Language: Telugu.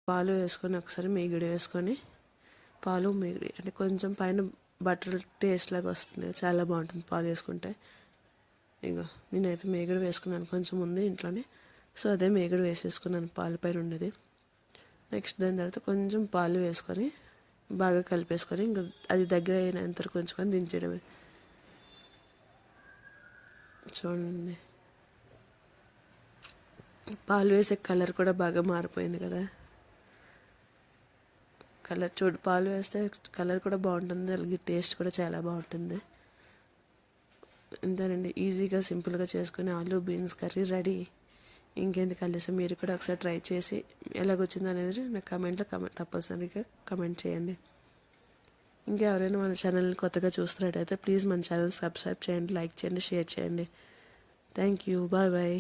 పాలు వేసుకొని ఒకసారి మీగడ వేసుకొని పాలు మీగడి అంటే కొంచెం పైన బటర్ టేస్ట్ లాగా వస్తుంది, చాలా బాగుంటుంది పాలు వేసుకుంటే. ఇగో నేనైతే మీగడ వేసుకున్నాను, కొంచెం ఉంది ఇంట్లోనే, సో అదే మీగడ వేసేసుకున్నాను పాలు పైన ఉండేది. నెక్స్ట్ దాని తర్వాత కొంచెం పాలు వేసుకొని బాగా కలిపేసుకొని ఇంకా అది దగ్గర అయినంత కొంచెం దించేయడమే. చూడండి పాలు వేసే కలర్ కూడా బాగా మారిపోయింది కదా. కలర్ చూడు, పాలు వేస్తే కలర్ కూడా బాగుంటుంది, అలాగే టేస్ట్ కూడా చాలా బాగుంటుంది. ఇంతేనండి, ఈజీగా సింపుల్గా చేసుకుని ఆలు బీన్స్ కర్రీ రెడీ. ఇంకెందుకు కలిసి మీరు కూడా ఒకసారి ట్రై చేసి ఎలాగొచ్చింది అనేది నాకు కమెంట్లో తప్పనిసరిగా కమెంట్ చేయండి. ఇంకా ఎవరైనా మన ఛానల్ని కొత్తగా చూస్తున్నట్టయితే ప్లీజ్ మన ఛానల్ సబ్స్క్రైబ్ చేయండి, లైక్ చేయండి, షేర్ చేయండి. Thank you, bye bye.